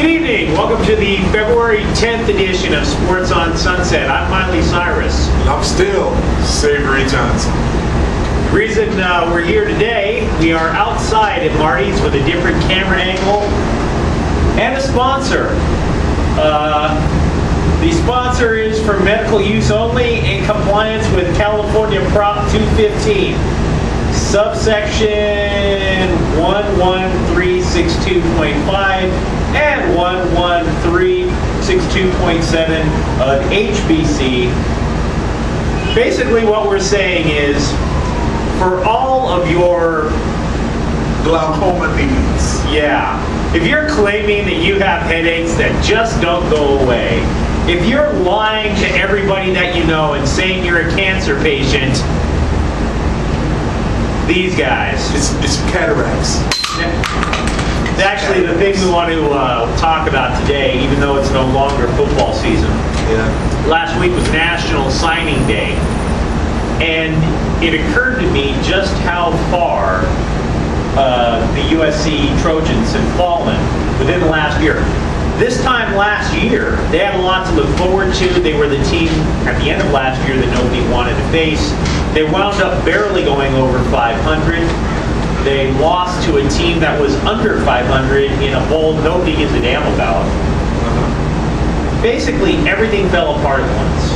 Good evening. Welcome to the February 10th edition of Sports on Sunset. I'm Miley Cyrus. And I'm still Savory Johnson. The reason we're here today, we are outside at Marty's with a different camera angle and a sponsor. The sponsor is for medical use only in compliance with California Prop 215, subsection 11362.5 and 11362.7 of HBC. Basically what we're saying is, for all of your Glaucoma needs. if you're claiming that you have headaches that just don't go away, if you're lying to everybody that you know and saying you're a cancer patient, these guys. It's cataracts. It's actually the thing we want to talk about today, even though it's no longer football season. Yeah. Last week was National Signing Day, and it occurred to me just how far the USC Trojans have fallen within the last year. This time last year, they had a lot to look forward to. They were the team at the end of last year that nobody wanted to face. They wound up barely going over 500. They lost to a team that was under 500 in a bowl nobody gives a damn about. Basically, everything fell apart at once.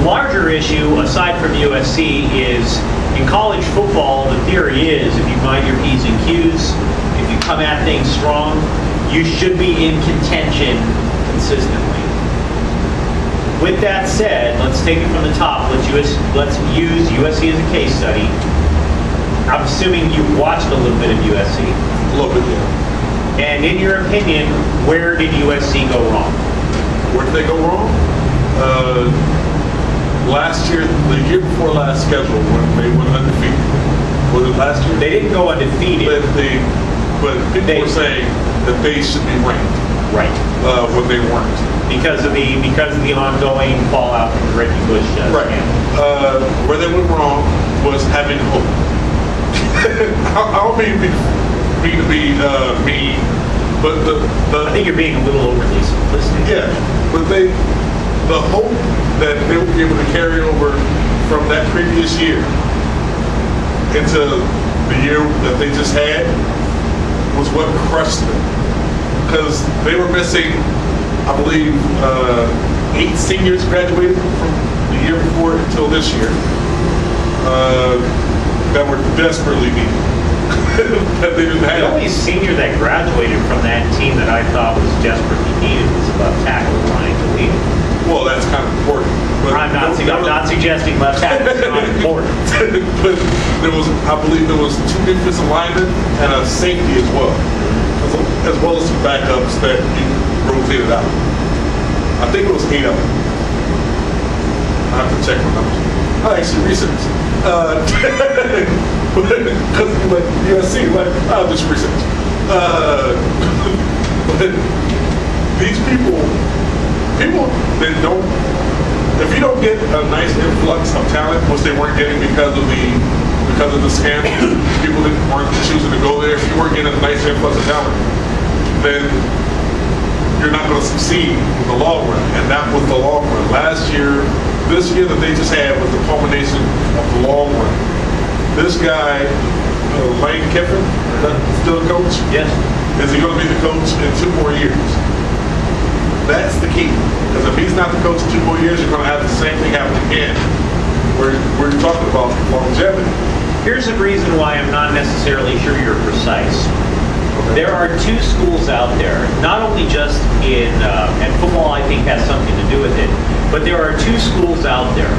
Larger issue, aside from USC, is in college football, the theory is if you mind your P's and Q's, if you come at things strong, you should be in contention consistently. With that said, let's take it from the top. Let's use USC as a case study. I'm assuming you've watched a little bit of USC. A little bit, yeah. And in your opinion, where did USC go wrong? Where did they go wrong? Last year, the year before last schedule, when they went undefeated. Was it last year? They didn't go undefeated. But people were saying that they should be ranked. Right. When they weren't. Because of the ongoing fallout from the Reggie Bush right. Where they went wrong was having hope. I don't mean to be mean, but I think you're being a little overly simplistic. Yeah, but the hope that they would be able to carry over from that previous year into the year that they just had was what crushed them. Because they were missing, I believe, 8 seniors graduated from the year before until this year that were desperately needed. That they didn't have. The only senior that graduated from that team that I thought was desperately needed was left tackle Ryan DeLeo. Well, that's kind of important. But I'm not suggesting left tackle is not important. But I believe there was 2 defensive linemen and a safety as well as some backups that you rotated out. I think it was 8 of them. I have to check my numbers. I actually researched. Because like USC, I'll just research. But these people that don't, if you don't get a nice influx of talent, which they weren't getting because of the scandal, people that weren't choosing to go there. If you weren't getting a nice influx of talent, then you're not going to succeed in the long run. And that was the long run. This year that they just had was the culmination of the long run. This guy, Lane Kiffin, still a coach? Yes. Is he going to be the coach in 2 more years? That's the key. Because if he's not the coach in 2 more years, you're going to have the same thing happen again. We're talking about longevity. Here's the reason why I'm not necessarily sure you're precise. There are 2 schools out there, not only just in, and football I think has something to do with it, but there are 2 schools out there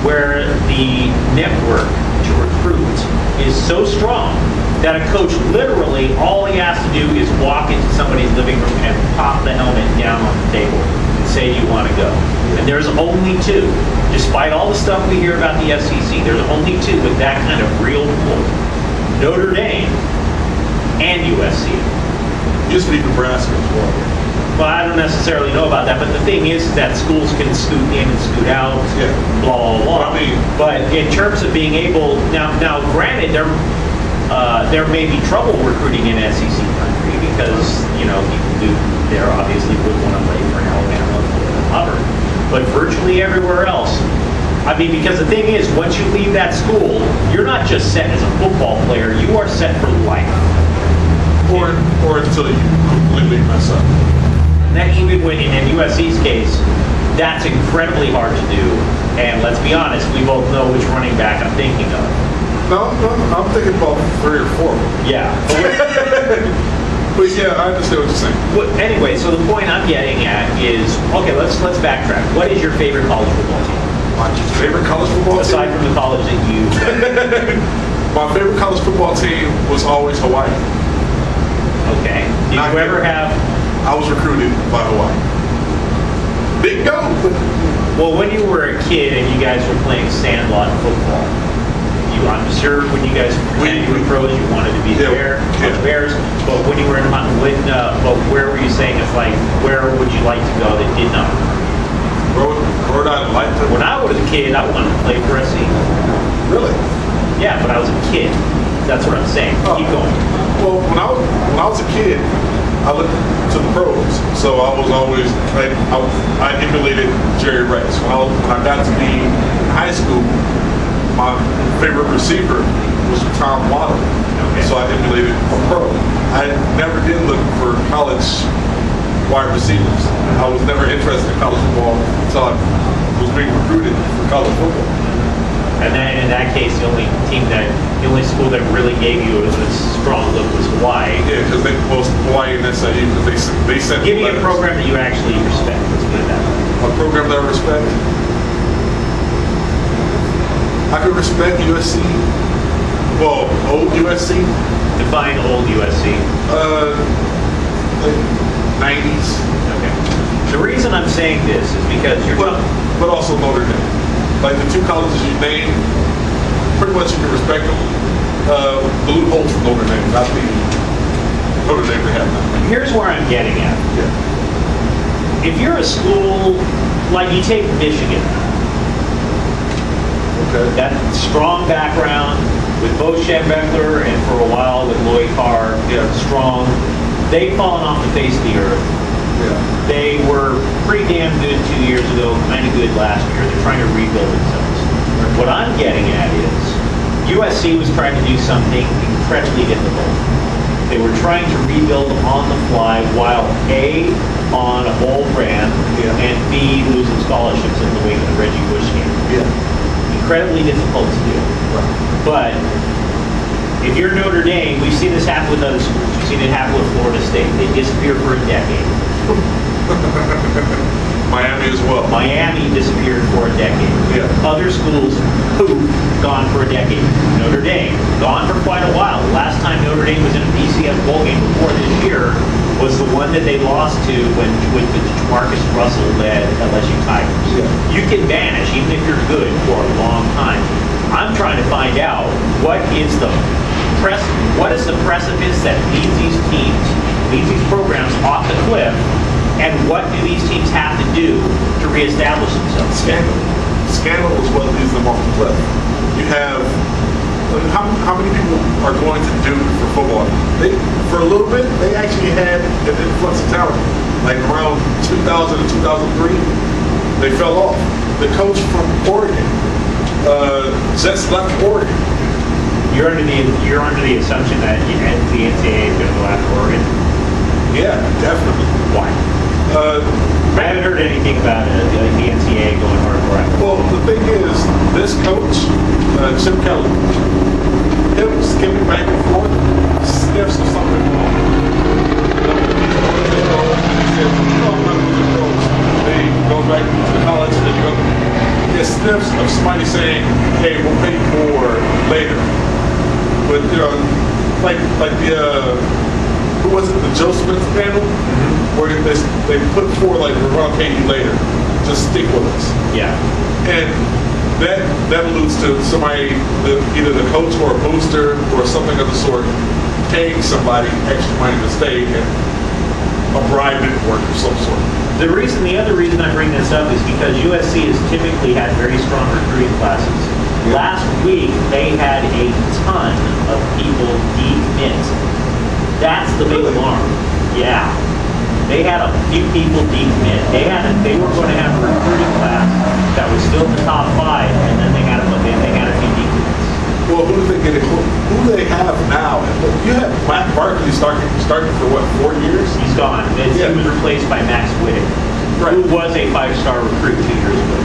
where the network to recruit is so strong that a coach literally, all he has to do is walk into somebody's living room and pop the helmet down on the table and say, "Do you want to go?" And there's only 2. Despite all the stuff we hear about the SEC, there's only 2 with that kind of real pull. Notre Dame and USC. Used to be Nebraska as well. Well, I don't necessarily know about that, but the thing is that schools can scoot in and scoot out, Yeah. blah, blah, blah. I mean, but in terms of being able, now granted, there may be trouble recruiting in SEC country because, people there obviously would want to play for Alabama or Auburn. But virtually everywhere else, because the thing is, once you leave that school, you're not just set as a football player, you are set for life. Or until you completely mess up. And that even when in USC's case, that's incredibly hard to do. And let's be honest, we both know which running back I'm thinking of. No, I'm thinking about 3 or 4. Yeah. But yeah, I understand what you're saying. Well, anyway, so the point I'm getting at is, okay, let's backtrack. What is your favorite college football team? My favorite college football team? Aside from the college that you... My favorite college football team was always Hawaii. Okay. Did you ever have... I was recruited by Hawaii. Big go! Well, when you were a kid and you guys were playing sandlot football, I'm sure when you guys pretended to be pros, you wanted to be Bears. But when you were in but where were you saying it's like, where would you like to go that did not? Where would I like to? When I was a kid, I wanted to play for SC. Really? Yeah, but I was a kid. That's what I'm saying. Keep going. Well, when I was a kid, I looked to the pros, so I was always I emulated Jerry Rice. When I got to be in high school, my favorite receiver was Tom Waddle, so I emulated a pro. I never did look for college wide receivers. I was never interested in college football until I was being recruited for college football. And then in that case, the only school that really gave you a strong look was Hawaii. Yeah, because Hawaii and SIU, because they sent. Give me a program that you actually respect. Let's put it that way. A program that I respect. I could respect USC. Well, old USC. Define old USC. Like 90s. Okay. The reason I'm saying this is because but also Notre Dame. Like the 2 colleges you named, pretty much you can respect them. The loopholes from Notre Dame, not the Notre Dame they have now. Here's where I'm getting at. Yeah. If you're a school, like you take Michigan, Okay. that strong background with Bo Schembechler and for a while with Lloyd Carr, strong, they've fallen off the face of the earth. Yeah. They were pretty damn good 2 years ago, kind of good last year. They're trying to rebuild themselves. What I'm getting at is USC was trying to do something incredibly difficult. They were trying to rebuild on the fly while A, on a bowl brand, and B, losing scholarships in the wake of the Reggie Bush game. Yeah. Incredibly difficult to do. Right. But if you're Notre Dame, we've seen this happen with other schools. We've seen it happen with Florida State. They disappear for a decade. Miami as well. Miami disappeared for a decade. Yeah. Other schools, gone for a decade. Notre Dame, gone for quite a while. The last time Notre Dame was in a BCS bowl game before this year was the one that they lost to when with the Marcus Russell-led LSU Tigers. Yeah. You can vanish, even if you're good, for a long time. I'm trying to find out what is the precipice that leads these teams, leads these programs off the cliff, and what do these teams have to do to reestablish themselves? Scandal is what leads them off the cliff. You have how many people are going to Duke for football? For a little bit, they actually had an influx of talent. Like around 2000 and 2003, they fell off. The coach from Oregon just left Oregon. You're under the assumption that the NCAA is going to go after Oregon? Yeah, definitely. Why? I haven't heard anything about the NCAA going hardcore. Well, the thing is, this coach, Chip Kelly, him skipping back and forth, sniffs of something wrong. They go back to college, and go. It sniffs of somebody saying, "Hey, we'll pay more later." But like the. Who was it? The Joe Smith panel, where they put forward like we're gonna pay you later, just stick with us. Yeah. And that alludes to somebody, either the coach or a booster or something of the sort, paying somebody extra money to stay and a bribe didn't work of some sort. The other reason I bring this up is because USC has typically had very strong recruiting classes. Last week they had a ton of people decommit. That's the big alarm. Yeah. They had a few people decommit. They were going to have a recruiting class that was still in the top 5, and then they had a few decommits. Well, who do they get? Who do they have now? You have Matt Barkley starting for what, 4 years? He's gone. He was replaced by Max Whittick, who was a 5-star recruit 2 years ago.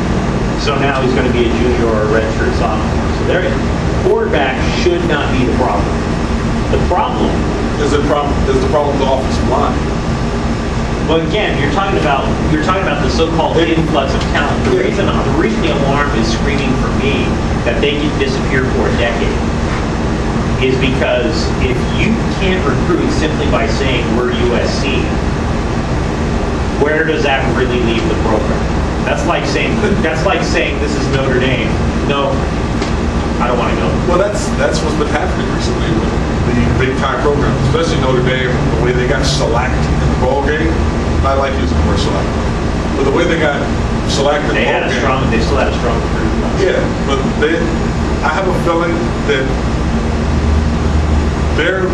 So now he's going to be a junior or a redshirt sophomore. So their quarterback should not be the problem. The problem is the offensive line. Well, again, you're talking about the so-called influx of talent. The reason the alarm is screaming for me that they can disappear for a decade is because if you can't recruit simply by saying we're USC, where does that really leave the program? That's like saying this is Notre Dame. No, I don't want to go. Well, that's what's been happening recently with the big time programs, especially Notre Dame. The way they got shellacked in the bowl game. I like using the word shellacked, but the way they got shellacked in the bowl game. They still had a strong recruiting class. Yeah, but I have a feeling that their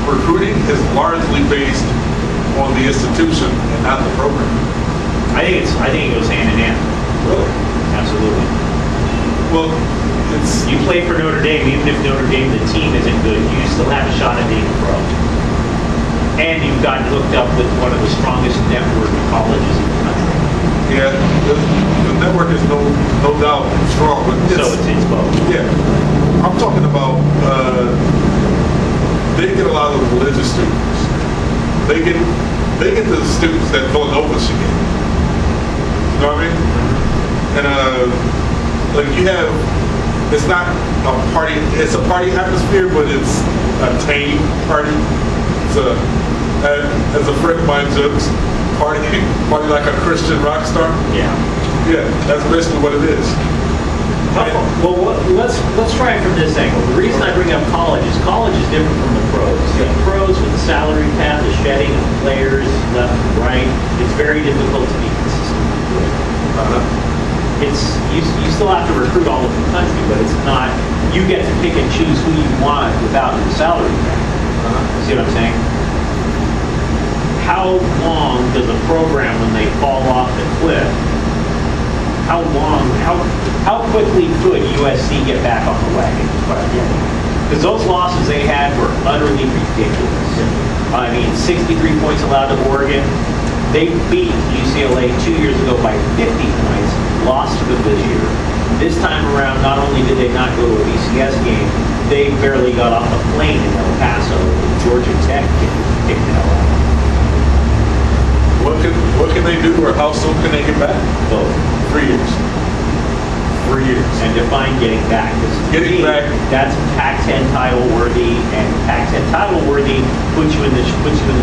recruiting is largely based on the institution and not the program. I think it goes hand in hand. Really? Absolutely. Well, you play for Notre Dame, even if Notre Dame, the team isn't good, you still have a shot at being a pro. And you've gotten hooked up with one of the strongest network colleges in the country. Yeah, the network is no doubt strong, but it's both. Yeah, I'm talking about they get a lot of religious students. They get the students that Villanova should get. You know what I mean? And like you have, it's not a party. It's a party atmosphere, but it's a tame party. It's as a friend of mine jokes, party like a Christian rock star. Yeah. Yeah, that's basically what it is. Well, let's try it from this angle. The reason I bring up college is different from the pros. The pros with the salary cap, the shedding of players left and right, it's very difficult to be consistent with. You still have to recruit all over the country, but it's not. You get to pick and choose who you want without the salary cap. See what I'm saying? How long does a program, when they fall off the cliff, how quickly could USC get back on the wagon? Because those losses they had were utterly ridiculous. I mean, 63 points allowed to Oregon. They beat UCLA 2 years ago by 50 points, lost to them this year. This time around, not only did they not go to a BCS game, they barely got off a plane in El Paso. Georgia Tech kicked the hell out. What can they do, or how soon can they get back? Both. 3 years. 3 years. And define getting back. Getting back. That's Pac-10 title worthy, and Pac-10 title worthy puts you in the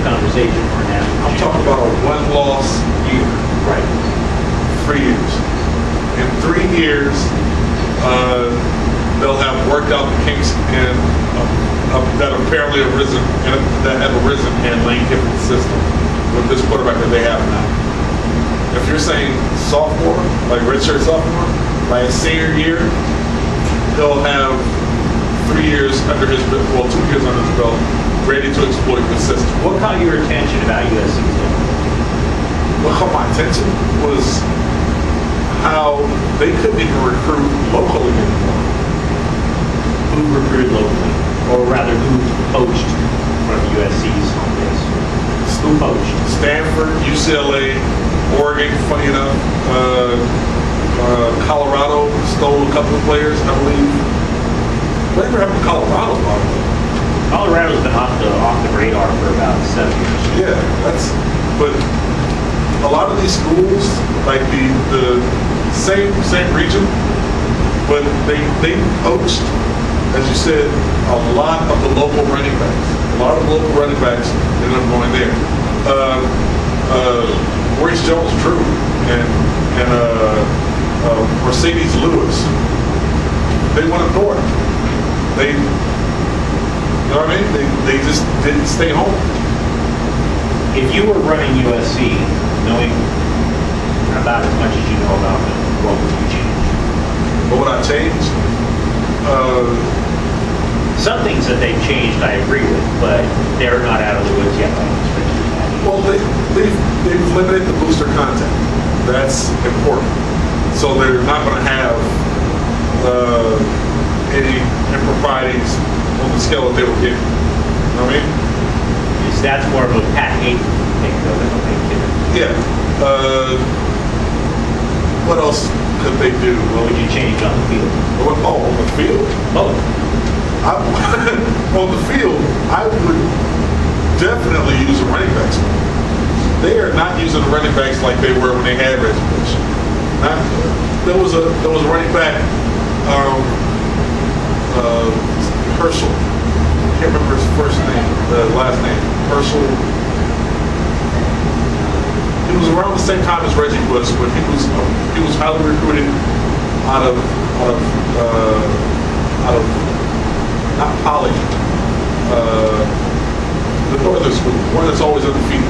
conversation for now. I'm talking about a 1-loss year. Right. 3 years. In 3 years, they'll have worked out the kinks that apparently have arisen in Lane Kiffin's system with this quarterback that they have now. If you're saying sophomore, like redshirt sophomore, by his senior year, he'll have 3 years under his belt, 2 years under his belt, ready to exploit the system. What caught your attention about USC? What caught my attention was how they couldn't even recruit locally anymore. Who recruited locally? Or rather, who poached from USC's home base? Who poached? Stanford, UCLA, Oregon, funny enough. Colorado stole a couple of players, I believe. Whatever happened to Colorado, by the way? Colorado's been off the radar for about 7 years. Yeah, but a lot of these schools, like the same region, but they poached, as you said, a lot of the local running backs. A lot of local running backs ended up going there. Maurice Jones-Drew and Mercedes Lewis, they went up north. You know what I mean? They just didn't stay home. If you were running USC, knowing about as much as you know about them, what would you change? What would I change? Some things that they've changed I agree with, but they're not they've limited the booster contact. That's important. So they're not going to have any improprieties on the scale that they were getting. You know what I mean? Is that's more of a Pat Hayden thing, though, than a big kid. Yeah. What else could they do? What would you change on the field? On the field? Both. On the field, I would definitely use a running backs. They are not using the running backs like they were when they had Reggie Bush. There was a running back, Herschel. I can't remember his first name, the last name. Herschel. He was around the same time as Reggie Bush, but he was highly recruited out of not Poly, the Northern School, one that's always undefeated.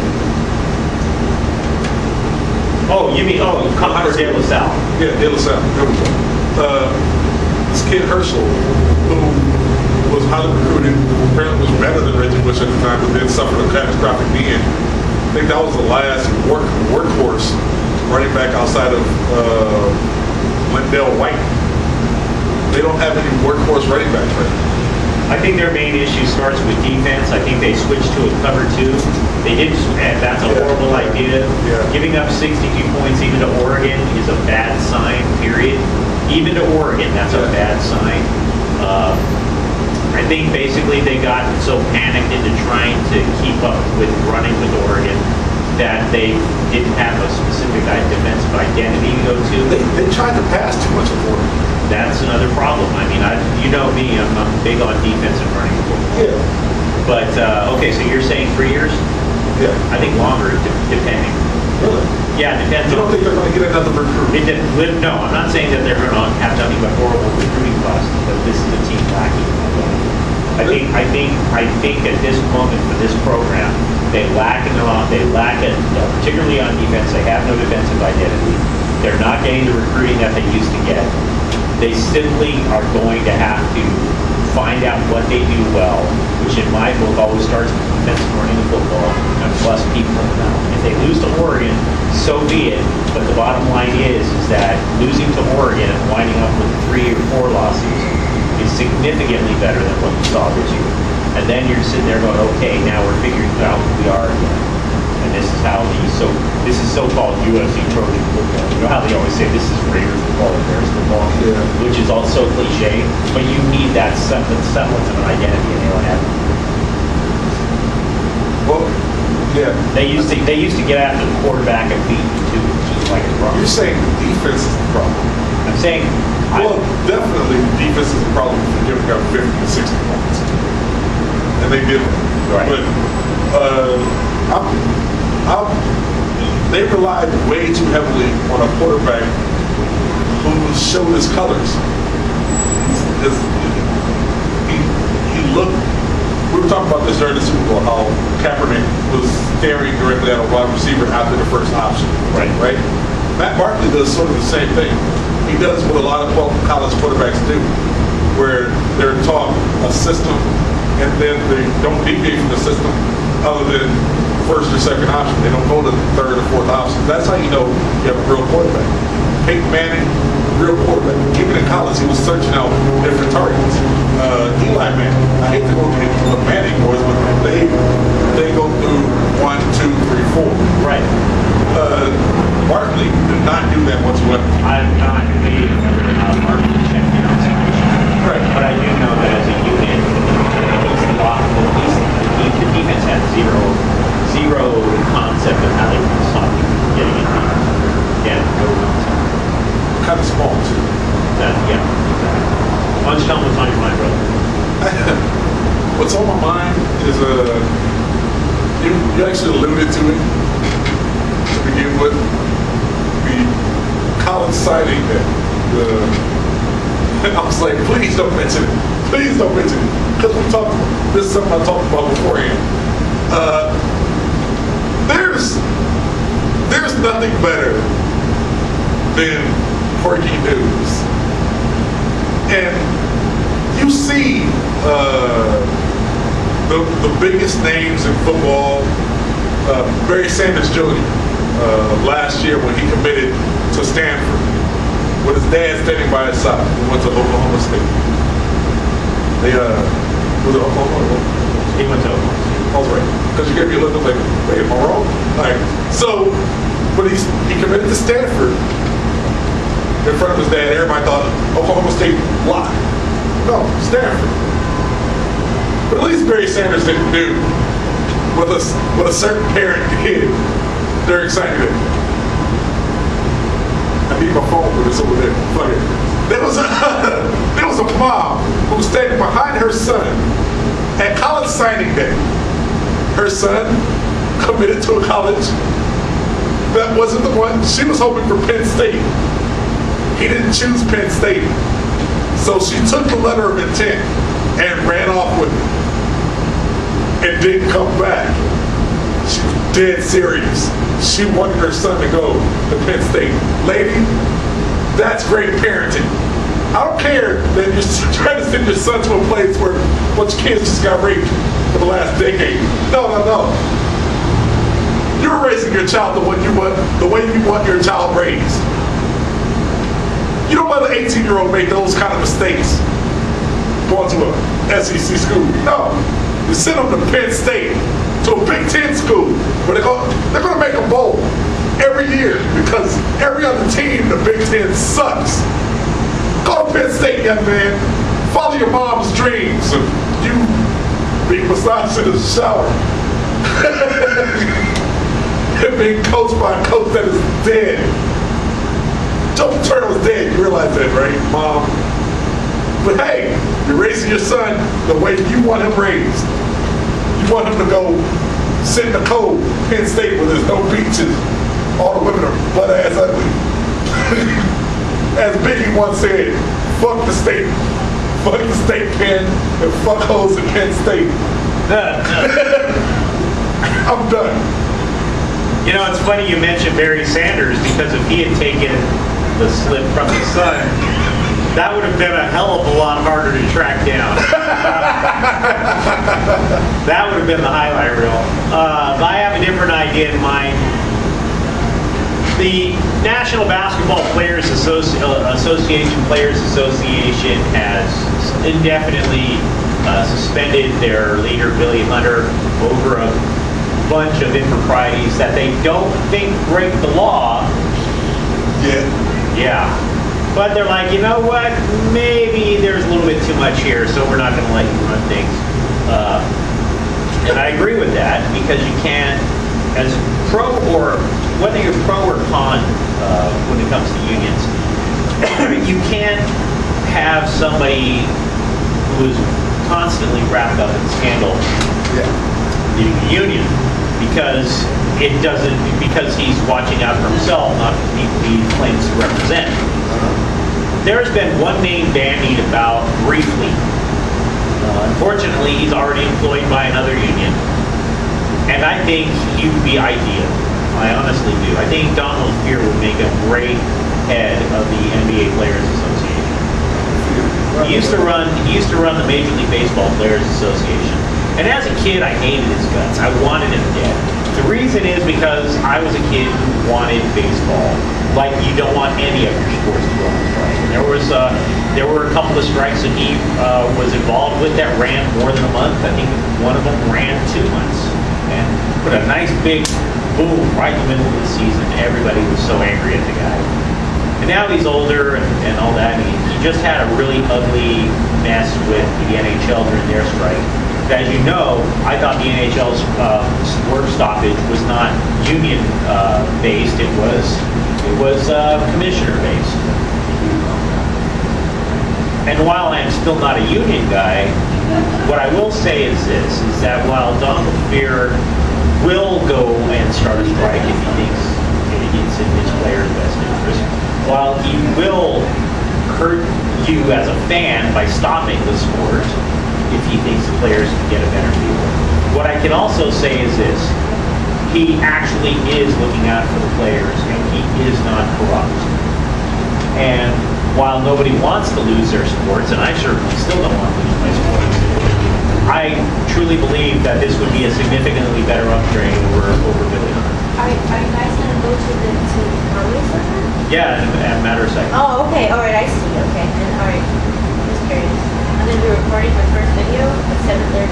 Oh, you mean, Comfort De La Salle. Yeah, De La Salle. There we go. This kid Herschel, who was highly recruited, apparently was better than Reggie Bush at the time, but then suffered a catastrophic knee injury. I think that was the last workhorse running back outside of Lindell White. They don't have any workhorse running backs right now. I think their main issue starts with defense. I think they switched to a cover 2. They did, and that's a horrible idea. Yeah. Giving up 62 points even to Oregon is a bad sign, period. Even to Oregon, that's a bad sign. I think basically they got so panicked into trying to keep up with running with Oregon that they didn't have a specific defensive identity to go to. They tried to pass too much of Oregon. That's another problem. I mean, you know me, I'm big on defensive running football. Yeah. But, okay, so you're saying 3 years? Yeah. I think longer, depending. Really? Yeah, it depends. You don't think they're going to get another recruit? No, I'm not saying that they're going to have nothing but horrible recruiting costs, but this is a team lacking. I think at this moment for this program, they lack it, particularly on defense. They have no defensive identity. They're not getting the recruiting that they used to get. They simply are going to have to find out what they do well, which in my book always starts with defensive running the football and plus people in the mouth. If they lose to Oregon, so be it. But the bottom line is that losing to Oregon and winding up with 3 or 4 losses is significantly better than what you saw this year. And then you're sitting there going, okay, now we're figuring out who we are again. And this is so-called USC Trojan football. You know how they always say this is Raiders football and Bears football, which is also cliche, but you need that semblance of an identity, and they don't have it. Well, yeah. They used to get after the quarterback and beat you too, which is like a problem. You're saying the defense is the problem. I'm saying, Well, definitely the defense is the problem for giving up 50 to 60 points. And they did. Right. But they relied way too heavily on a quarterback who showed his colors. He looked. We were talking about this during the Super Bowl, how Kaepernick was staring directly at a wide receiver after the first option. Right. Right? Matt Barkley does sort of the same thing. He does what a lot of college quarterbacks do, where they're taught a system and then they don't deviate from the system other than first or second option. They don't go to the third or fourth option. That's how you know you have a real quarterback. Peyton Manning, real quarterback. Even in college, he was searching out different targets. Eli Manning. I hate to go to the Manning boys, but they go through 1, 2, 3, 4. right. Barkley did not do that whatsoever. I'm not debating whether or not Martin checked in on situation. Right. But I do know that as a unit, the defense had zero concept of how they can stop you from getting in there. Yeah, no concept. Kind of small, too. Yeah. Why don't you tell me what's on your mind, brother? What's on my mind is you actually alluded to it to begin with. The college signing that I was like, please don't mention it. Please don't mention it. Because this is something I talked about beforehand. There's nothing better than quirky news. And you see the biggest names in football Barry Sanders Jr. Last year when he committed to Stanford, with his dad standing by his side, he went to Oklahoma State. They was it Oklahoma? He went to Oklahoma State. I was right. Because you gave me a look like, wait, am I wrong? Like, so, but he committed to Stanford in front of his dad. Everybody thought Oklahoma State locked. No, Stanford. But at least Barry Sanders didn't do what a certain parent did. They're excited. I need my phone, but it's over there. Fuck it. There was a mom who was standing behind her son at college signing day. Her son committed to a college that wasn't the one. She was hoping for Penn State. He didn't choose Penn State. So she took the letter of intent and ran off with it and didn't come back. She was dead serious. She wanted her son to go to Penn State. Lady, that's great parenting. I don't care that you're trying to send your son to a place where a bunch of kids just got raped for the last decade. No. You're raising your child the way you want your child raised. You don't let an 18-year-old make those kind of mistakes going to a SEC school. No. You send them to Penn State, to a Big Ten school, where they're going to make a bowl every year because every other team in the Big Ten sucks. Go to Penn State, young man. Follow your mom's dreams of you being massaged in the shower. And being coached by a coach that is dead. Joe Paterno's dead. You realize that, right, Mom? But hey, you're raising your son the way you want him raised. You want him to go sit in the cold Penn State where there's no beaches. All the women are butt-ass ugly. As Biggie once said, fuck the state pen and fuck hoes at Penn State. I'm done. You know, it's funny you mentioned Barry Sanders because if he had taken the slip from his son, that would have been a hell of a lot harder to track down. That would have been the highlight reel. I have a different idea in mind. The National Basketball Players Association has indefinitely suspended their leader, Billy Hunter, over a bunch of improprieties that they don't think break the law. Yeah. But they're like, you know what? Maybe there's a little bit too much here, so we're not going to let you run things. And I agree with that because you can't, as pro or whether you're pro or con when it comes to unions, you can't have somebody who is constantly wrapped up in scandal leading the union because he's watching out for himself, not for the people he claims to represent. There's been one name bandied about briefly. Unfortunately, he's already employed by another union, and I think he would be ideal. I honestly do. I think Donald Fear would make a great head of the NBA Players Association. He used to run the Major League Baseball Players Association, and as a kid, I hated his guts. I wanted him dead. The reason is because I was a kid who wanted baseball, like you don't want any of your sports to go on strike. And there were a couple of strikes that he was involved with that ran more than a month. I think one of them ran 2 months and put a nice big boom right in the middle of the season. Everybody was so angry at the guy. And now he's older and all that. And he just had a really ugly mess with the NHL during their strike. As you know, I thought the NHL's work stoppage was not union based. It was commissioner based. And while I'm still not a union guy, what I will say is this: is that while Donald Fear will go and start a strike if he thinks it's in his players' best interest, while he will hurt you as a fan by stopping the sport if he thinks the players can get a better deal. What I can also say is this: he actually is looking out for the players, and he is not corrupt. And while nobody wants to lose their sports, and I certainly still don't want to lose my sports, I truly believe that this would be a significantly better upgrade over Billy Hunter. Are you guys gonna go to Harley for that? Yeah, and matter of second. Oh, okay, all right, I see, okay, and all right, just curious. I'm gonna be recording my first video at 7:30.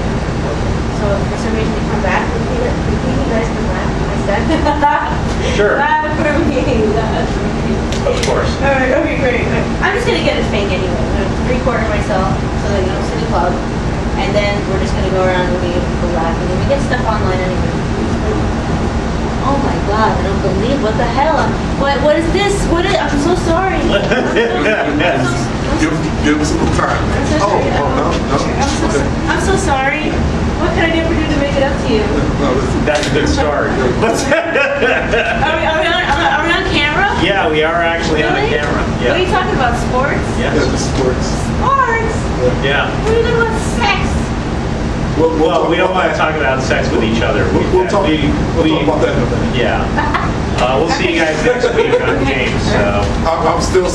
So if for some reason you come back, repeat you guys can laugh at my set. Sure. Laugh for me, laugh for me. Of course. All right, okay, great. I'm just gonna get a thing anyway. I'm gonna record myself so that you know City Club, and then we're just gonna go around and people laughing, and we get stuff online anyway. Oh my God! I don't believe what the hell. What is this? I'm so sorry. Give us a little time. I'm so sorry. Okay. I'm so sorry. What can I never do to make it up to you? No, listen. That's a good start. Are we on camera? Yeah, we are actually on Really? camera. What are you Yeah. talking about? Sports? Yeah, Yes. the sports. Sports? Yeah. What are you talking about? Sex? Well, we don't want to talk about sex with each other. We'll talk about that in a minute. Yeah. We'll see you guys next week on James. I'm still